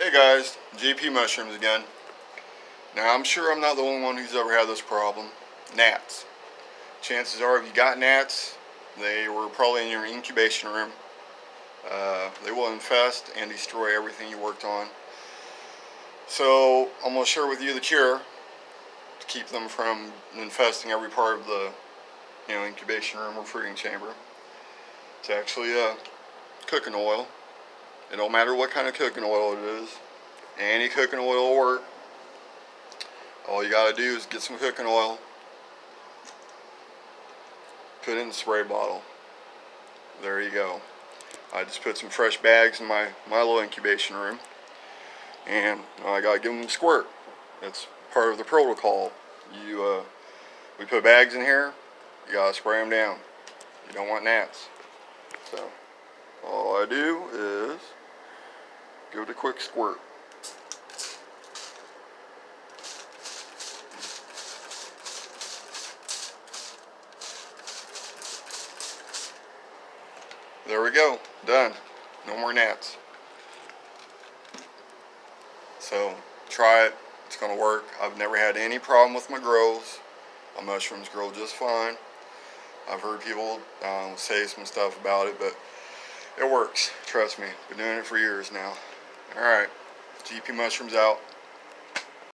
Hey guys, GP Mushrooms again. Now I'm sure I'm not the only one who's ever had this problem. Gnats. Chances are if you got gnats, they were probably in your incubation room. They will infest and destroy everything you worked on. So I'm going to share with you the cure to keep them from infesting every part of the incubation room or fruiting chamber. It's actually cooking oil. It don't matter what kind of cooking oil it is. Any cooking oil will work. All you gotta do is get some cooking oil, put it in the spray bottle. There you go. I just put some fresh bags in my little incubation room, and I gotta give them a squirt. That's part of the protocol. We put bags in here. You gotta spray them down. You don't want gnats. So all I do is give it a quick squirt. There we go, done. No more gnats. So try it, it's gonna work. I've never had any problem with my grows. My mushrooms grow just fine. I've heard people say some stuff about it, but it works, trust me. Been doing it for years now. Alright, GP Mushrooms out.